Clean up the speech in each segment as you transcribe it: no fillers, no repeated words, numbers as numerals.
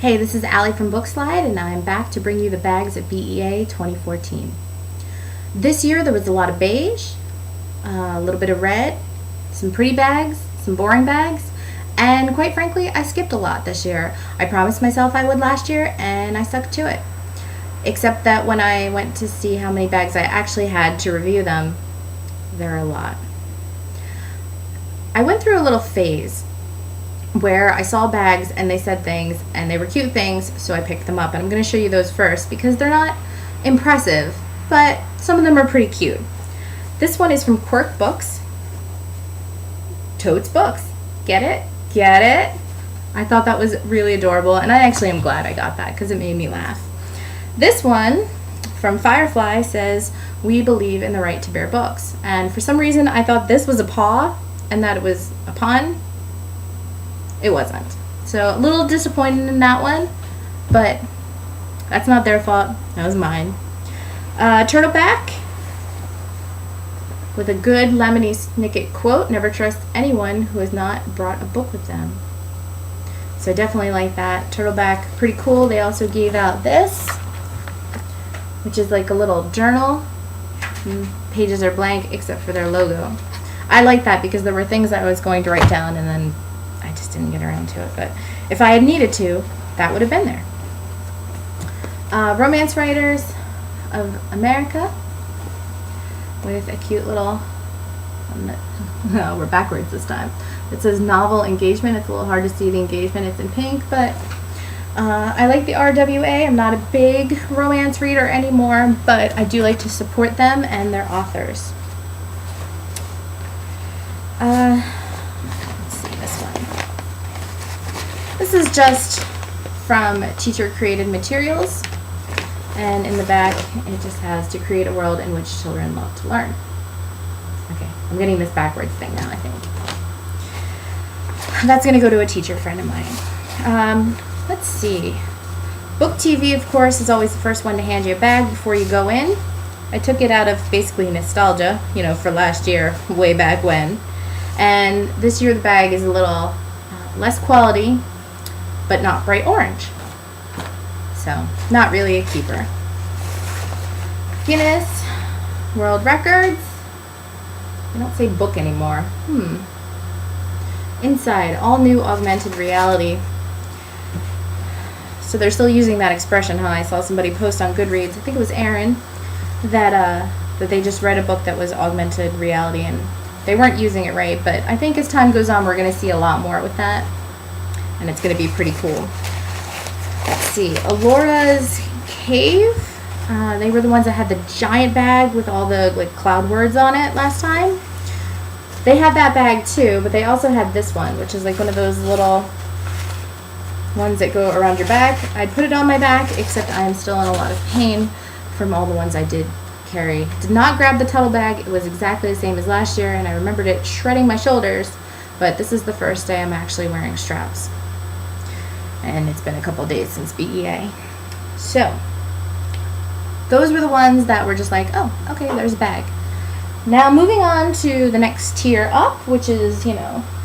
Hey, this is Allie from Bookslide, and I'm back to bring you the bags of BEA 2014. This year there was a lot of beige, a little bit of red, some pretty bags, some boring bags, and quite frankly, I skipped a lot this year. I promised myself I would last year, and I stuck to it. Except that when I went to see how many bags I actually had to review them, there are a lot. I went through a little phase where I saw bags and they said things and they were cute things, so I picked them up. And I'm going to show you those first because they're not impressive, but some of them are pretty cute. This one is from Quirk Books. Totes Books. Get it? Get it? I thought that was really adorable, and I actually am glad I got that because it made me laugh. This one from Firefly says, "We believe in the right to bear books." And for some reason I thought this was a paw and that it was a pun. It wasn't. So a little disappointed in that one, but that's not their fault. That was mine. Turtleback with a good Lemony Snicket quote, "Never trust anyone who has not brought a book with them." So I definitely like that. Turtleback, pretty cool. They also gave out this, which is like a little journal. Pages are blank except for their logo. I like that because there were things I was going to write down and then I just didn't get around to it, but if I had needed to, that would have been there. Romance Writers of America with a cute little, oh, we're backwards this time. It says novel engagement. It's a little hard to see the engagement. It's in pink, but I like the RWA. I'm not a big romance reader anymore, but I do like to support them and their authors. This is just from Teacher Created Materials, and in the back it just has to create a world in which children love to learn. Okay, I'm getting this backwards thing now, I think. That's going to go to a teacher friend of mine. Let's see. Book TV, of course, is always the first one to hand you a bag before you go in. I took it out of basically nostalgia, for last year, way back when. And this year the bag is a little less quality, but not bright orange. So, not really a keeper. Guinness World Records. They don't say book anymore. Inside, all new augmented reality. So they're still using that expression, huh? I saw somebody post on Goodreads, I think it was Aaron, that they just read a book that was augmented reality, and they weren't using it right, but I think as time goes on, we're going to see a lot more with that. And it's going to be pretty cool. Let's see. Alora's Cave. They were the ones that had the giant bag with all the cloud words on it last time. They had that bag too, but they also had this one, which is like one of those little ones that go around your back. I'd put it on my back, except I am still in a lot of pain from all the ones I did carry. Did not grab the Tuttle bag. It was exactly the same as last year, and I remembered it shredding my shoulders, but this is the first day I'm actually wearing straps. And it's been a couple days since BEA. So, those were the ones that were just like, oh, okay, there's a bag. Now moving on to the next tier up, which is,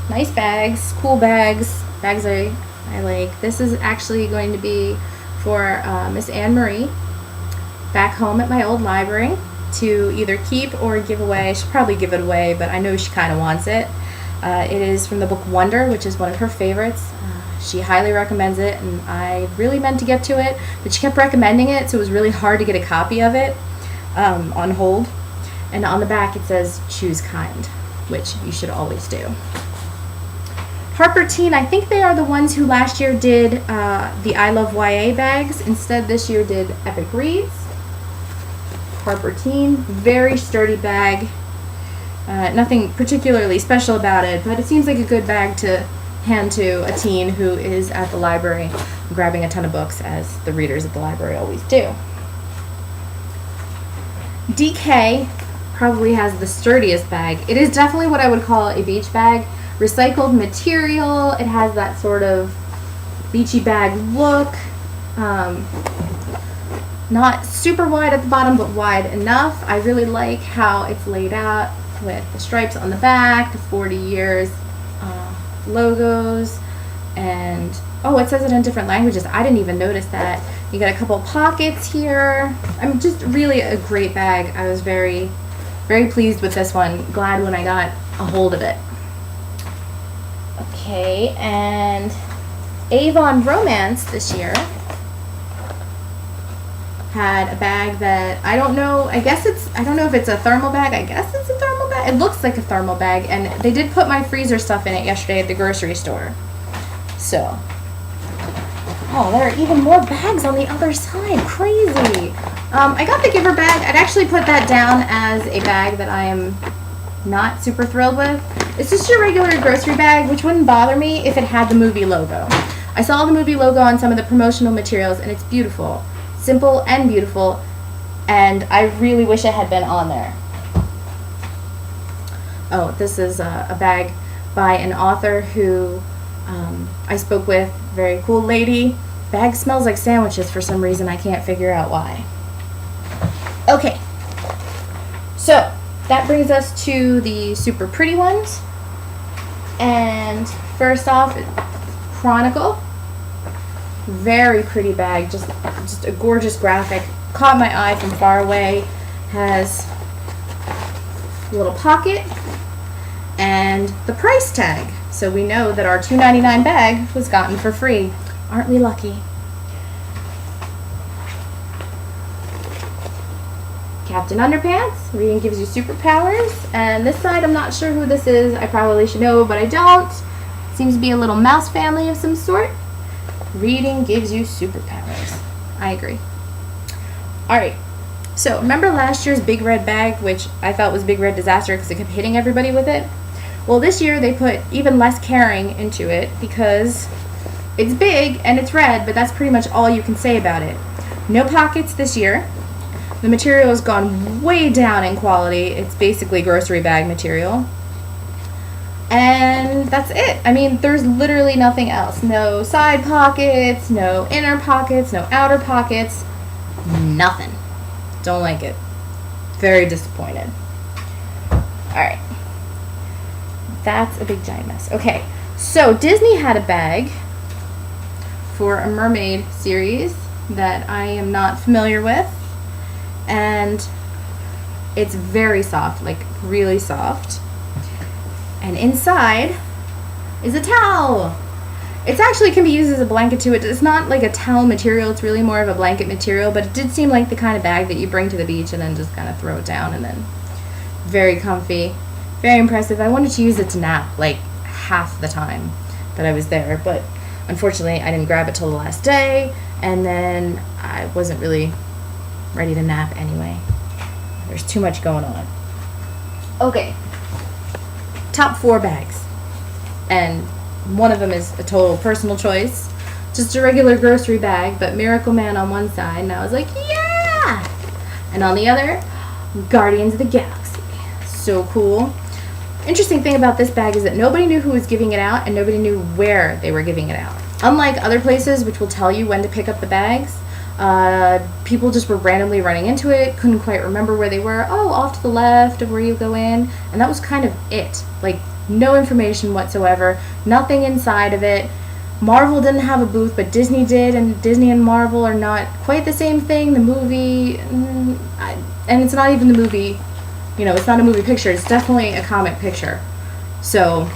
nice bags, cool bags, bags I like. This is actually going to be for Miss Anne Marie back home at my old library to either keep or give away. She'll probably give it away, but I know she kind of wants it. It is from the book Wonder, which is one of her favorites. She highly recommends it, and I really meant to get to it, but she kept recommending it, so it was really hard to get a copy of it on hold. And on the back it says, "Choose kind," which you should always do. Harper Teen, I think they are the ones who last year did the I Love YA bags. Instead, this year did Epic Reads. Harper Teen, very sturdy bag. Nothing particularly special about it, but it seems like a good bag to hand to a teen who is at the library grabbing a ton of books, as the readers at the library always do. DK probably has the sturdiest bag. It is definitely what I would call a beach bag. Recycled material. It has that sort of beachy bag look. Not super wide at the bottom, but wide enough. I really like how it's laid out with the stripes on the back, the 40 years logos, and Oh, it says it in different languages. I didn't even notice that. You got a couple pockets here. I'm just really a great bag. I was very, very pleased with this one. Glad when I got a hold of it. Okay, and Avon Romance this year had a bag that I don't know. I don't know if it's a thermal bag. I guess it's a thermal bag. It looks like a thermal bag, and they did put my freezer stuff in it yesterday at the grocery store. So, oh, there are even more bags on the other side. Crazy. I got the giver bag. I'd actually put that down as a bag that I am not super thrilled with. It's just your regular grocery bag, which wouldn't bother me if it had the movie logo. I saw the movie logo on some of the promotional materials, and it's beautiful. Simple and beautiful, and I really wish it had been on there. Oh, this is a bag by an author who I spoke with. Very cool lady. Bag smells like sandwiches for some reason. I can't figure out why. Okay, so that brings us to the super pretty ones. And first off, Chronicle. Very pretty bag, just a gorgeous graphic. Caught my eye from far away. Has a little pocket and the price tag. So we know that our $2.99 bag was gotten for free. Aren't we lucky? Captain Underpants, reading gives you superpowers. And this side, I'm not sure who this is. I probably should know, but I don't. Seems to be a little mouse family of some sort. Reading gives you superpowers. I agree. Alright, so remember last year's Big Red bag, which I felt was Big Red Disaster because it kept hitting everybody with it? Well, this year they put even less caring into it because it's big and it's red, but that's pretty much all you can say about it. No pockets this year. The material has gone way down in quality. It's basically grocery bag material. And that's it. I mean, there's literally nothing else. No side pockets, no inner pockets, no outer pockets. Nothing. Don't like it. Very disappointed. Alright. That's a big giant mess. Okay, so Disney had a bag for a mermaid series that I am not familiar with. And it's very soft, like really soft. And inside is a towel. It actually can be used as a blanket too. It's not like a towel material, it's really more of a blanket material, but it did seem like the kind of bag that you bring to the beach and then just kind of throw it down, and then very comfy, very impressive. I wanted to use it to nap like half the time that I was there, but unfortunately I didn't grab it till the last day, and then I wasn't really ready to nap anyway. There's too much going on. Okay. Top 4 bags, and one of them is a total personal choice, just a regular grocery bag, but Miracle Man on one side, and I was like, yeah! And on the other, Guardians of the Galaxy. So cool. Interesting thing about this bag is that nobody knew who was giving it out, and nobody knew where they were giving it out. Unlike other places, which will tell you when to pick up the bags, people just were randomly running into it, couldn't quite remember where they were. Oh, off to the left of where you go in. And that was kind of it. Like, no information whatsoever. Nothing inside of it. Marvel didn't have a booth, but Disney did, and Disney and Marvel are not quite the same thing. The movie, and it's not even the movie, you know, it's not a movie picture. It's definitely a comic picture. So,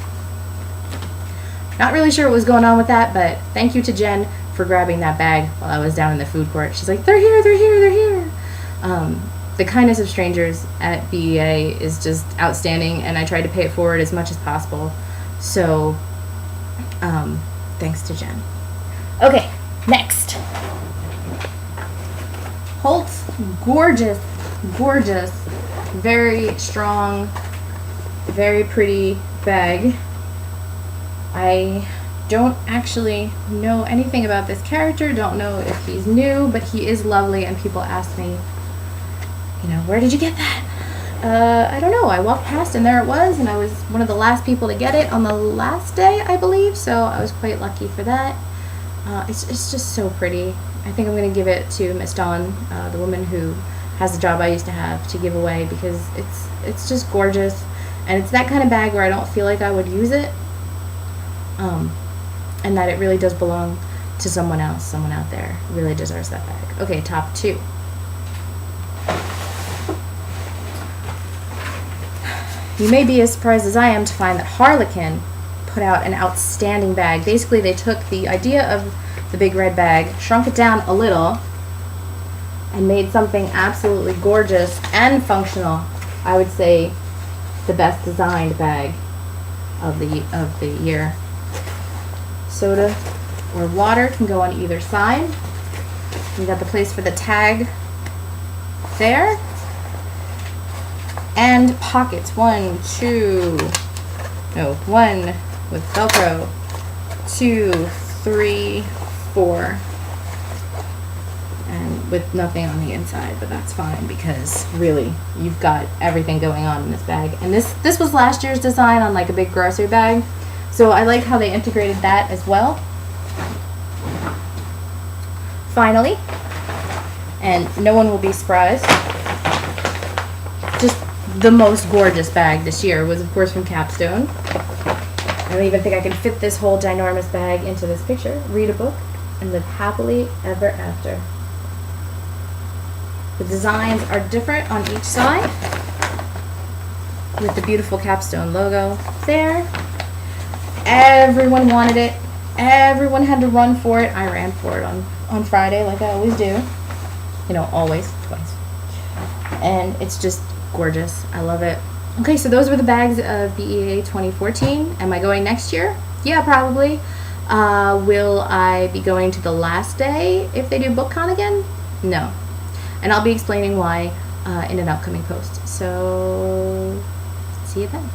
not really sure what was going on with that, but thank you to Jen for grabbing that bag while I was down in the food court. She's like, they're here, they're here, they're here. The kindness of strangers at BEA is just outstanding, and I tried to pay it forward as much as possible. So, thanks to Jen. Okay, next. Holt's gorgeous, gorgeous, very strong, very pretty bag. I don't actually know anything about this character, don't know if he's new, but he is lovely, and people ask me, you know, where did you get that? I don't know. I walked past and there it was, and I was one of the last people to get it on the last day, I believe, so I was quite lucky for that. It's just so pretty. I think I'm going to give it to Miss Dawn, the woman who has the job I used to have, to give away, because it's just gorgeous, and it's that kind of bag where I don't feel like I would use it. and that it really does belong to someone else, someone out there really deserves that bag. Okay, top 2. You may be as surprised as I am to find that Harlequin put out an outstanding bag. Basically, they took the idea of the big red bag, shrunk it down a little, and made something absolutely gorgeous and functional. I would say the best designed bag of the year. Soda or water can go on either side. You got the place for the tag there. And pockets. 1 with Velcro. 2, 3, 4. And with nothing on the inside, but that's fine because really you've got everything going on in this bag. And this was last year's design on like a big grocery bag. So I like how they integrated that as well. Finally, and no one will be surprised, just the most gorgeous bag this year was of course from Capstone. I don't even think I can fit this whole ginormous bag into this picture. Read a book and live happily ever after. The designs are different on each side with the beautiful Capstone logo there. Everyone wanted it. Everyone had to run for it. I ran for it on Friday like I always do. You know, always, twice. And it's just gorgeous. I love it. Okay, so those were the bags of BEA 2014. Am I going next year? Yeah, probably. Will I be going to the last day if they do BookCon again? No. And I'll be explaining why in an upcoming post. So, see you then.